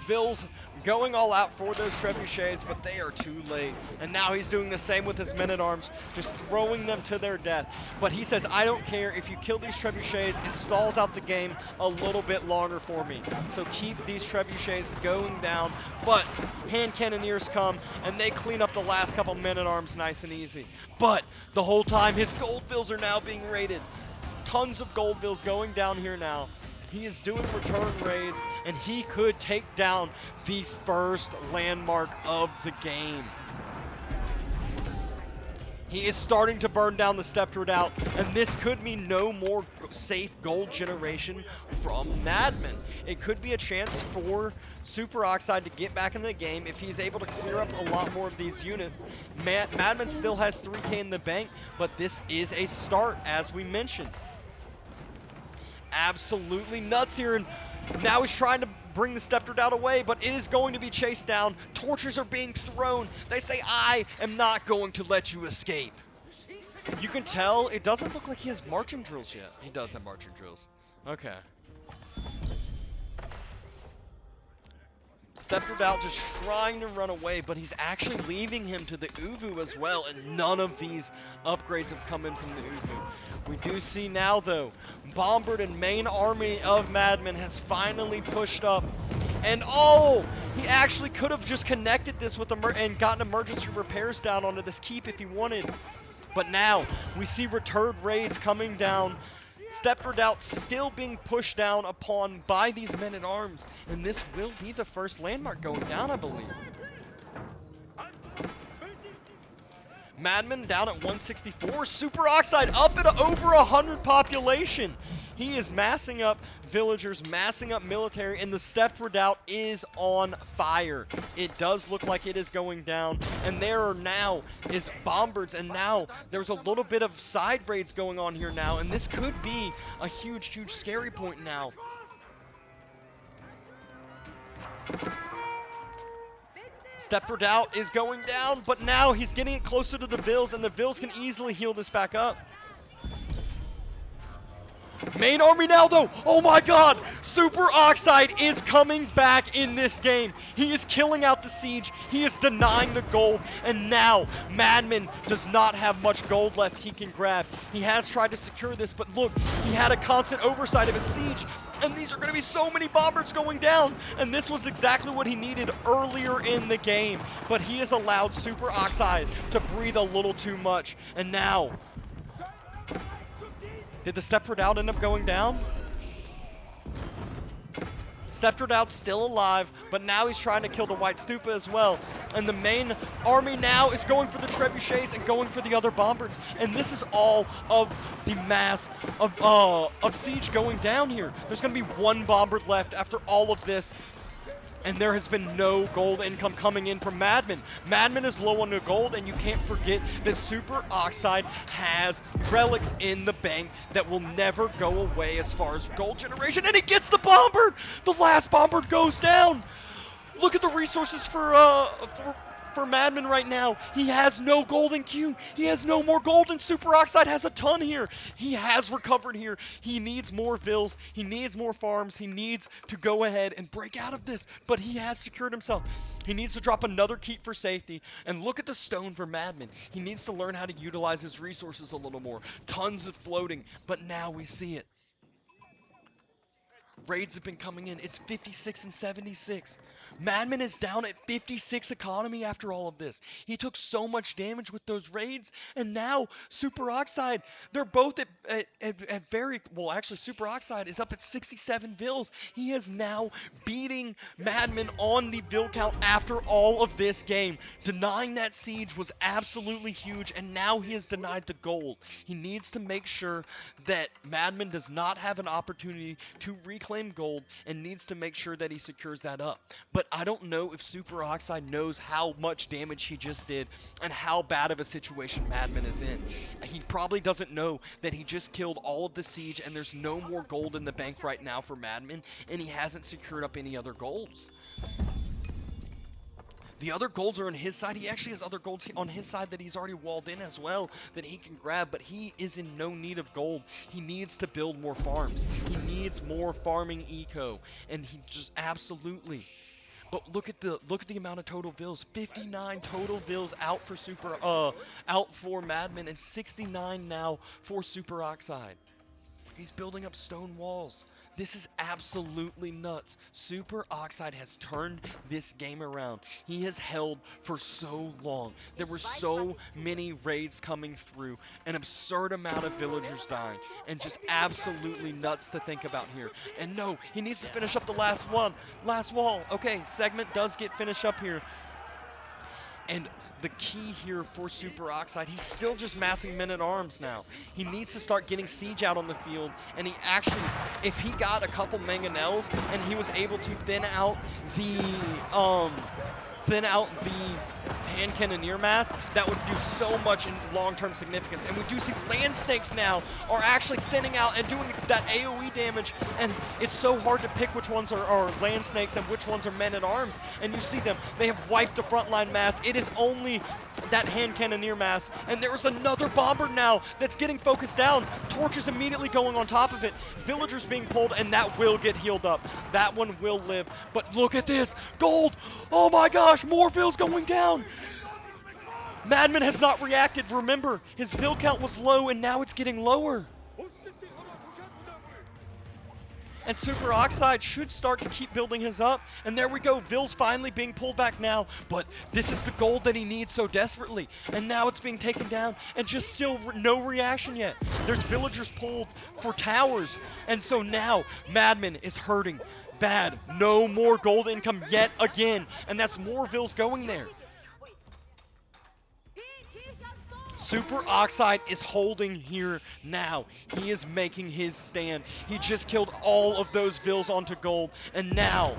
Vills going all out for those trebuchets, but they are too late. And now he's doing the same with his men-at-arms, just throwing them to their death. But he says, I don't care if you kill these trebuchets, it stalls out the game a little bit longer for me. So keep these trebuchets going down. But Hand Cannoneers come, and they clean up the last couple men-at-arms nice and easy. But the whole time, his gold vills are now being raided. Tons of gold vills going down here now. He is doing return raids, and he could take down the first landmark of the game. He is starting to burn down the Stepped Redoubt, and this could mean no more safe gold generation from MadMonQ. It could be a chance for SuperOxide to get back in the game if he's able to clear up a lot more of these units. MadMonQ still has 3K in the bank, but this is a start, as we mentioned. Absolutely nuts here, and now he's trying to bring the Stepped Redoubt away, but it is going to be chased down. Torches are being thrown. They say, I am not going to let you escape. You can tell it doesn't look like he has marching drills yet. He does have marching drills. Okay. Stepped Redoubt just trying to run away, but he's actually leaving him to the Uvu as well, and none of these upgrades have come in from the Uvu. We do see now, though, Bombard and main army of MadMonQ has finally pushed up. And oh, he actually could have just connected this with and gotten emergency repairs down onto this keep if he wanted. But now we see returned raids coming down. Stepford out still being pushed down upon by these men-at-arms. And this will be the first landmark going down, I believe. MadMon down at 164. SuperOxide up at over 100 population. He is massing up villagers, massing up military, and the Stepford out is on fire. It does look like it is going down, and there are now is bombards, and now there's a little bit of side raids going on here now, and this could be a huge, huge scary point now. Stepford out is going down, but now he's getting it closer to the vills, and the vills can easily heal this back up. Main army now, though. Oh my god. SuperOxide is coming back in this game. He is killing out the siege. He is denying the gold. And now, MadMon does not have much gold left he can grab. He has tried to secure this, but look, he had a constant oversight of his siege. And these are going to be so many bombers going down. And this was exactly what he needed earlier in the game. But he has allowed SuperOxide to breathe a little too much. And now, did the Stepford out end up going down? Stepford out still alive, but now he's trying to kill the White Stupa as well. And the main army now is going for the trebuchets and going for the other bombards. And this is all of the mass of siege going down here. There's going to be one bombard left after all of this. And there has been no gold income coming in from MadMon. MadMon is low on the gold, and you can't forget that SuperOxide has relics in the bank that will never go away as far as gold generation. And he gets the bombard! The last bombard goes down! Look at the resources for MadMon right now. He has no gold in Q. He has no more gold, and SuperOxide has a ton here. He has recovered here. He needs more vills. He needs more farms. He needs to go ahead and break out of this, but he has secured himself. He needs to drop another keep for safety, and look at the stone for MadMon. He needs to learn how to utilize his resources a little more. Tons of floating, but now we see it. Raids have been coming in. It's 56 and 76. MadMon is down at 56 economy after all of this. He took so much damage with those raids, and now SuperOxide, they're both at very, well, actually SuperOxide is up at 67 vills. He is now beating MadMon on the vill count after all of this game. Denying that siege was absolutely huge, and now he has denied the gold. He needs to make sure that MadMon does not have an opportunity to reclaim gold, and needs to make sure that he secures that up. But I don't know if SuperOxide knows how much damage he just did and how bad of a situation MadMon is in. He probably doesn't know that he just killed all of the siege, and there's no more gold in the bank right now for MadMon, and he hasn't secured up any other golds. The other golds are on his side. He actually has other golds on his side that he's already walled in as well that he can grab, but he is in no need of gold. He needs to build more farms. He needs more farming eco, and he just absolutely. But look at the amount of total vills. 59 total vills out for MadMon, and 69 now for SuperOxide. He's building up stone walls. This is absolutely nuts. SuperOxide has turned this game around. He has held for so long. There were so many raids coming through, an absurd amount of villagers dying, and just absolutely nuts to think about here. And no, he needs to finish up the last wall. Okay, segment does get finished up here. And the key here for SuperOxide, he's still just massing men-at-arms now. He needs to start getting siege out on the field, and he actually, if he got a couple mangonels and he was able to thin out the hand cannoneer mass, that would do so much in long-term significance. And we do see land snakes now are actually thinning out and doing that AoE damage, and it's so hard to pick which ones are land snakes and which ones are men-at-arms. And you see them, they have wiped the frontline mass. It is only that hand cannoneer mass, and there is another bomber now that's getting focused down. Torches immediately going on top of it. Villagers being pulled, and that will get healed up. That one will live. But look at this, gold! Oh my gosh, more vills going down! MadMon has not reacted. Remember, his vill count was low, and now it's getting lower. And SuperOxide should start to keep building his up. And there we go. Vills finally being pulled back now. But this is the gold that he needs so desperately. And now it's being taken down. And just still no reaction yet. There's villagers pulled for towers. And so now MadMon is hurting bad. No more gold income yet again. And that's more vills going there. SuperOxide is holding here now. He is making his stand. He just killed all of those vills onto gold. And now,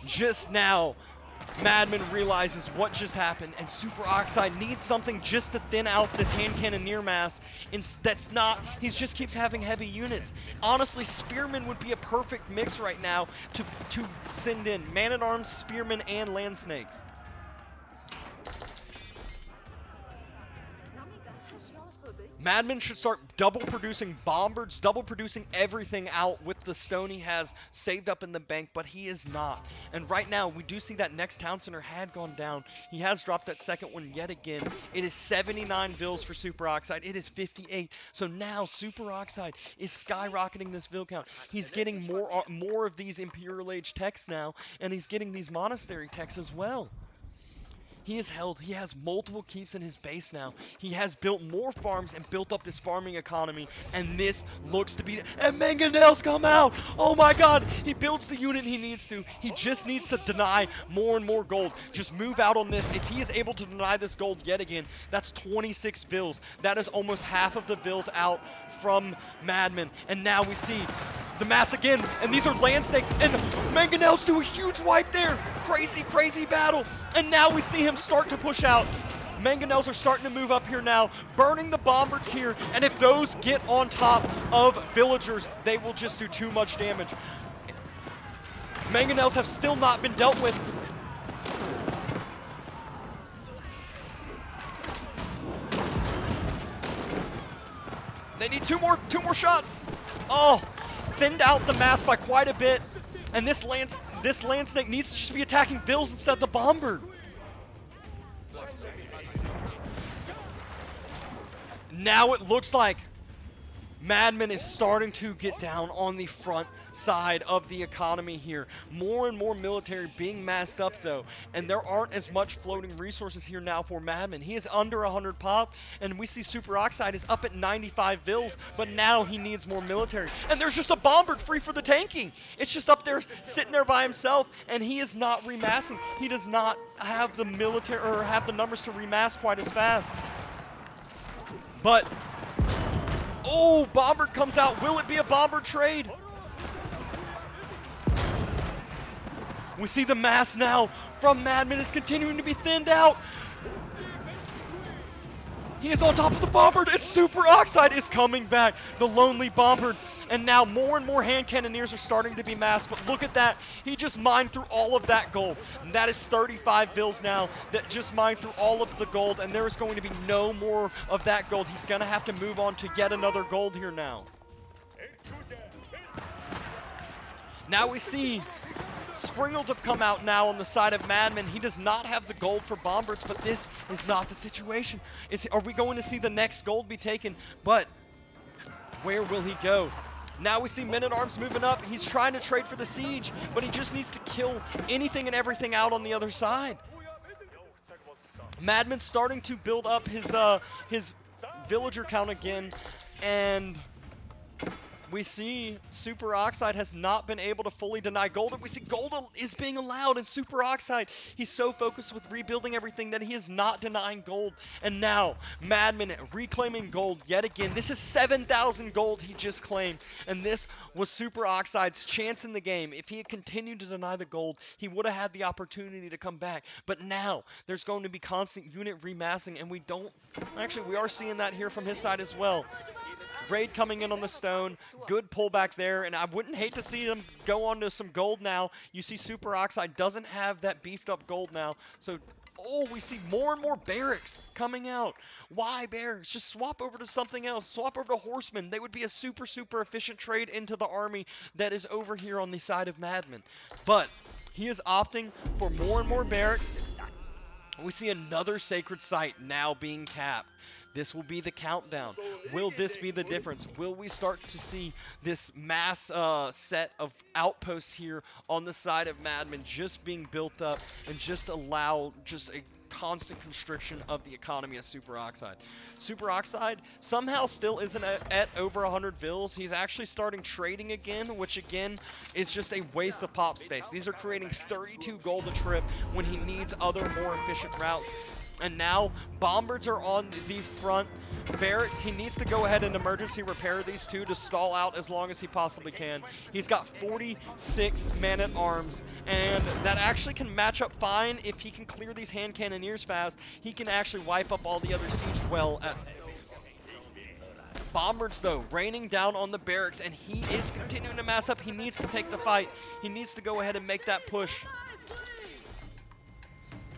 just now, MadMon realizes what just happened. And SuperOxide needs something just to thin out this hand cannoneer mass. And that's not, he just keeps having heavy units. Honestly, Spearmen would be a perfect mix right now to send in Man-at-Arms, Spearmen, and Land Snakes. MadMon should start double producing bombards, double producing everything out with the stone he has saved up in the bank, but he is not. And right now, we do see that next town center had gone down. He has dropped that second one yet again. It is 79 vills for SuperOxide. It is 58. So now SuperOxide is skyrocketing this vill count. He's getting more of these Imperial Age techs now, and he's getting these monastery techs as well. He has multiple keeps in his base now. He has built more farms and built up this farming economy, and this looks to be, and Mangudai's come out! Oh my god! He builds the unit he needs to. He just needs to deny more and more gold. Just move out on this. If he is able to deny this gold yet again, that's 26 vills. That is almost half of the vills out from MadMon. And now we see the mass again, and these are land snakes, and Mangudai's do a huge wipe there. Crazy, crazy battle. And now we see him start to push out. Mangudai's are starting to move up here now, burning the bombards here, and if those get on top of villagers, they will just do too much damage. Mangudai's have still not been dealt with. They need two more shots. Oh, thinned out the mass by quite a bit, and this land snake needs to just be attacking vills instead of the bombard. Now it looks like MadMon is starting to get down on the front side of the economy here. More and more military being massed up though, and there aren't as much floating resources here now for MadMon. He is under 100 pop, and we see SuperOxide is up at 95 vills, but now he needs more military. And there's just a bombard free for the tanking. It's just up there sitting there by himself, and he is not remassing. He does not have the military or have the numbers to remass quite as fast. But oh, bombard comes out. Will it be a bombard trade? We see the mass now from MadMon is continuing to be thinned out. He is on top of the bombard, and SuperOxide is coming back. The lonely bombard. And now more and more hand cannoneers are starting to be massed. But look at that. He just mined through all of that gold. And that is 35 vills now that just mined through all of the gold. And there is going to be no more of that gold. He's going to have to move on to yet another gold here now. Now we see Springles have come out now on the side of MadMon. He does not have the gold for bombards, but this is not the situation. Are we going to see the next gold be taken? But where will he go? Now we see Men-at-Arms moving up. He's trying to trade for the siege, but he just needs to kill anything and everything out on the other side. MadMon's starting to build up his villager count again, and we see SuperOxide has not been able to fully deny gold, and we see gold is being allowed, and SuperOxide, he's so focused with rebuilding everything that he is not denying gold. And now MadMon reclaiming gold yet again. This is 7,000 gold he just claimed, and this was SuperOxide's chance in the game. If he had continued to deny the gold, he would have had the opportunity to come back. But now there's going to be constant unit remassing, and we are seeing that here from his side as well. Raid coming in on the stone, good pullback there, and I wouldn't hate to see them go on to some gold now. You see SuperOxide doesn't have that beefed up gold now, so we see more and more barracks coming out. Why barracks? Just swap over to something else. Swap over to horsemen. They would be a super efficient trade into the army that is over here on the side of MadMon. But he is opting for more and more barracks. We see another sacred site now being capped. This will be the countdown. Will this be the difference? Will we start to see this mass set of outposts here on the side of MadMon just being built up and just allow just a constant constriction of the economy of SuperOxide? SuperOxide somehow still isn't at over 100 vills. He's actually starting trading again, which again is just a waste of pop space. These are creating 32 gold a trip when he needs other more efficient routes. And now Bombards are on the front barracks. He needs to go ahead and emergency repair these two to stall out as long as he possibly can. He's got 46 man-at-arms, and that actually can match up fine if he can clear these hand cannoneers fast. He can actually wipe up all the other siege well. Bombards, though, raining down on the barracks, and he is continuing to mass up. He needs to take the fight. He needs to go ahead and make that push.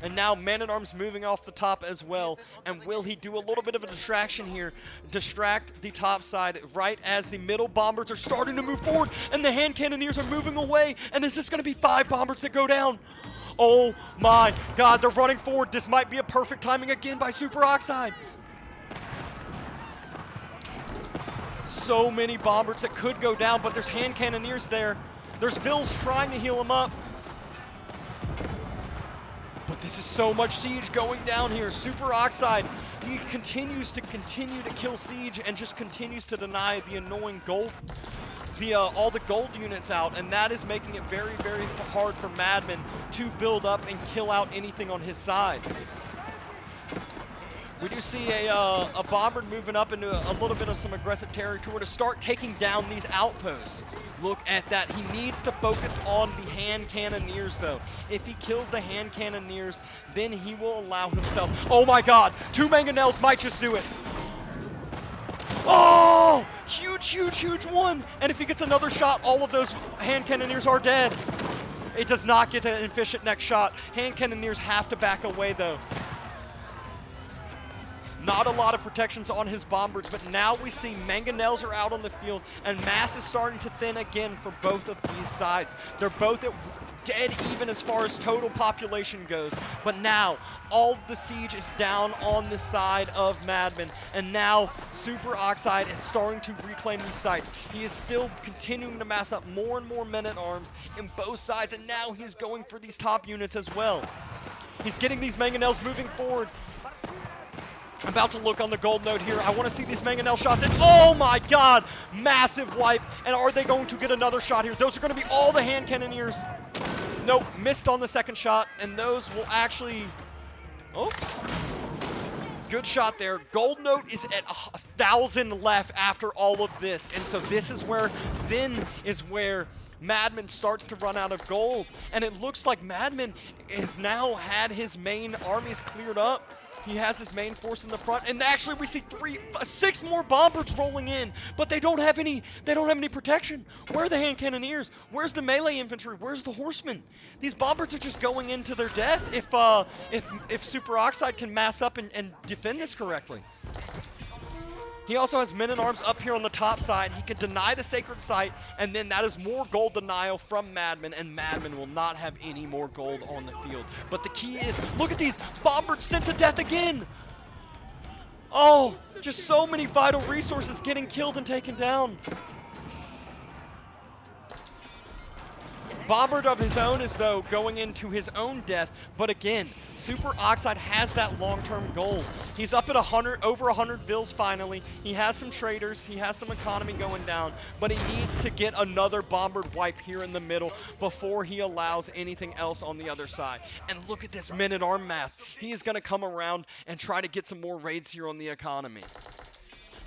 And now Man-at-Arms moving off the top as well. And will he do a little bit of a distraction here? Distract the top side right as the middle Bombards are starting to move forward. And the hand cannoneers are moving away. And is this going to be 5 Bombards that go down? Oh my god, they're running forward. This might be a perfect timing again by SuperOxide. So many Bombards that could go down, but there's hand cannoneers there. There's vills trying to heal him up. But this is so much siege going down here. SuperOxide, he continues to kill siege and just continues to deny the annoying gold, all the gold units out, and that is making it very, very hard for MadMon to build up and kill out anything on his side. We do see a Bombard moving up into a little bit of some aggressive territory to start taking down these outposts. Look at that. He needs to focus on the hand cannoneers, though. If he kills the hand cannoneers, then he will allow himself... Oh my god! 2 mangonels might just do it. Oh! Huge, huge, huge one! And if he gets another shot, all of those hand cannoneers are dead. It does not get an efficient next shot. Hand cannoneers have to back away, though. Not a lot of protections on his Bombards, but now we see mangonels are out on the field, and mass is starting to thin again for both of these sides. They're both at dead even as far as total population goes, but now all the siege is down on the side of MadMon, and now SuperOxide is starting to reclaim these sites. He is still continuing to mass up more and more men-at-arms in both sides, and now he's going for these top units as well. He's getting these mangonels moving forward. I'm about to look on the gold node here. I want to see these mangonel shots. And oh my god! Massive wipe. And are they going to get another shot here? Those are going to be all the hand cannoneers. Nope, missed on the second shot. And those will actually... Oh. Good shot there. Gold node is at 1,000 left after all of this. And so this is where... Then is where... MadMon starts to run out of gold. And it looks like MadMon has now had his main armies cleared up. He has his main force in the front, and actually we see 6 more Bombards rolling in, but they don't have any protection. Where are the hand cannoneers? Where's the melee infantry? Where's the horsemen? These Bombards are just going into their death if SuperOxide can mass up and defend this correctly. He also has men-at-arms up here on the top side. He can deny the sacred site, and then that is more gold denial from MadMon, and MadMon will not have any more gold on the field. But the key is, look at these Bombards sent to death again. Oh, just so many vital resources getting killed and taken down. Bombard of his own is, though, going into his own death, but again, SuperOxide has that long-term goal. He's up at over 100 vills finally. He has some traders, he has some economy going down, but he needs to get another Bombard wipe here in the middle before he allows anything else on the other side. And look at this men-at-arm mass. He is going to come around and try to get some more raids here on the economy.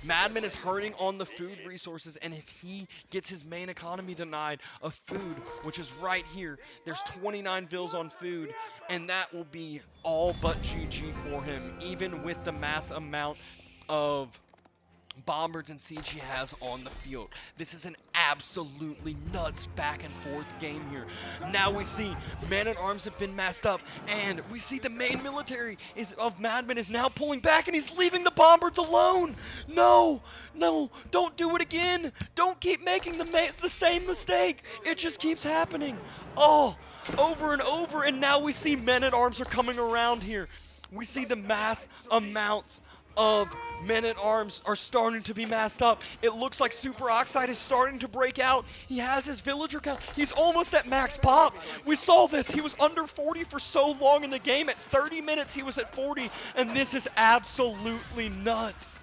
MadMon is hurting on the food resources, and if he gets his main economy denied of food, which is right here, there's 29 vills on food, and that will be all but GG for him, even with the mass amount of Bombards and siege he has on the field. This is an absolutely nuts back and forth game here. Now we see men-at-arms have been massed up, and we see the main military of MadMon is now pulling back, and he's leaving the Bombards alone. No, no, don't do it again. Don't keep making the same mistake. It just keeps happening. Oh, over and over, and now we see men-at-arms are coming around here. We see the mass amounts of Men-at-Arms are starting to be masked up. It looks like SuperOxide is starting to break out. He has his villager count. He's almost at max pop. We saw this. He was under 40 for so long in the game. At 30 minutes, he was at 40, and this is absolutely nuts.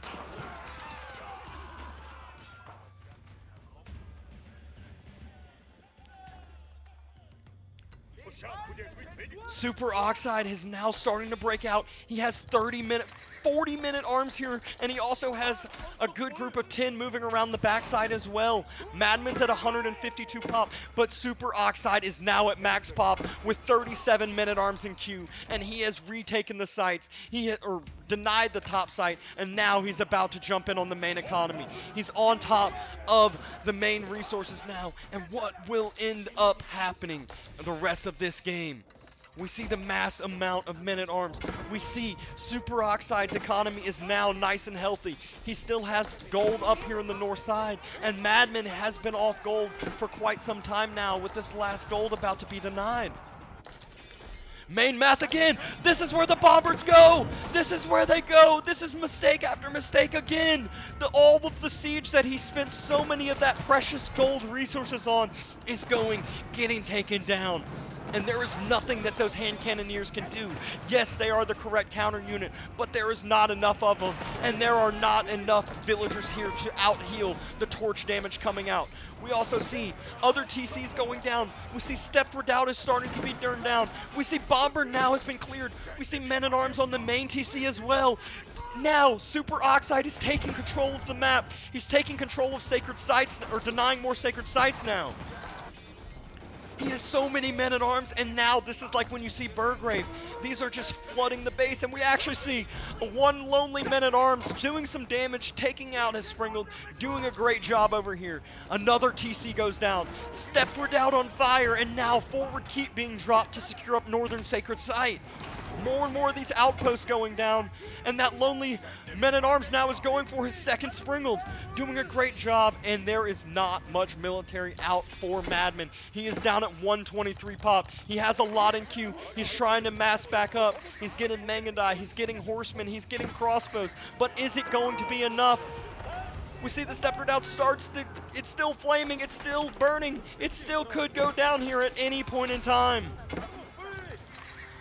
SuperOxide is now starting to break out. He has 40-minute arms here, and he also has a good group of 10 moving around the backside as well. MadMonQ's at 152 pop, but SuperOxide is now at max pop with 37-minute arms in queue, and he has retaken the sites. Or denied the top site, and now he's about to jump in on the main economy. He's on top of the main resources now, and what will end up happening the rest of this game? We see the mass amount of men-at-arms. We see SuperOxide's economy is now nice and healthy. He still has gold up here in the north side, and MadMonQ has been off gold for quite some time now, with this last gold about to be denied. Main mass again. This is where the bombers go. This is where they go. This is mistake after mistake again. All of the siege that he spent so many of that precious gold resources on is getting taken down. And there is nothing that those hand cannoneers can do. Yes, they are the correct counter unit, but there is not enough of them, and there are not enough villagers here to out-heal the torch damage coming out. We also see other TCs going down. We see Step Redoubt is starting to be turned down. We see Bomber now has been cleared. We see Men-at-Arms on the main TC as well. Now, SuperOxide is taking control of the map. He's taking control of sacred sites, or denying more sacred sites now. He has so many men-at-arms, and now this is like when you see Burgrave. These are just flooding the base, and we actually see one lonely men-at-arms doing some damage, taking out his Springled, doing a great job over here. Another TC goes down. Step Redoubt on fire, and now forward keep being dropped to secure up Northern Sacred Site. More and more of these outposts going down, and that lonely men-at-arms now is going for his second Springled, doing a great job, and there is not much military out for MadMonQ. He is down at 123 pop. He has a lot in queue. He's trying to mass back up. He's getting Mangudai. He's getting horsemen. He's getting crossbows. But is it going to be enough? We see the Step Redoubt starts. It's still flaming. It's still burning. It still could go down here at any point in time.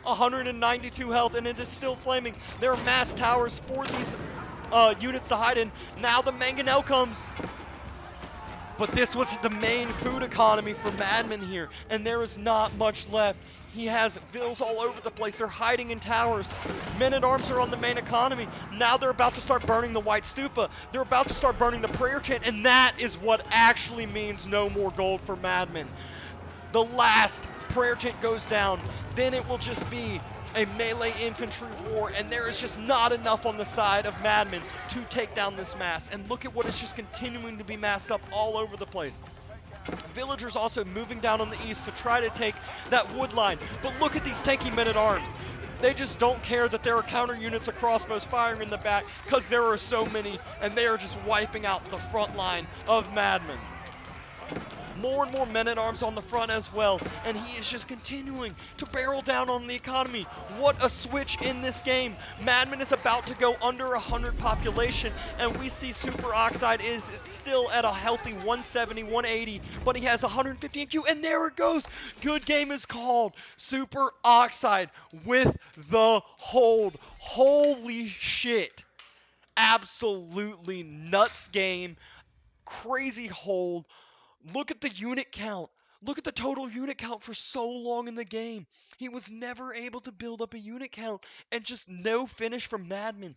192 health, and it is still flaming. There are mass towers for these units to hide in. Now the Mangonel comes. But this was the main food economy for MadMonQ here, and there is not much left. He has vills all over the place. They're hiding in towers. Men-at-arms are on the main economy. Now they're about to start burning the White Stupa. They're about to start burning the prayer chant, and that is what actually means no more gold for MadMonQ. The last prayer chant goes down, then it will just be a melee infantry war, and there is just not enough on the side of MadMonQ to take down this mass. And look at what is just continuing to be massed up all over the place. Villagers also moving down on the east to try to take that wood line, but look at these tanky men-at-arms. They just don't care that there are counter units of crossbows firing in the back, because there are so many, and they are just wiping out the front line of MadMonQ. More and more men-at-arms on the front as well, and he is just continuing to barrel down on the economy. What a switch in this game. MadMonQ is about to go under 100 population, and we see SuperOxide is still at a healthy 170, 180, but he has 150 in queue, and there it goes. Good game is called. SuperOxide with the hold. Holy shit. Absolutely nuts game. Crazy hold. Look at the unit count. Look at the total unit count for so long in the game. He was never able to build up a unit count, and just no finish from MadMonQ.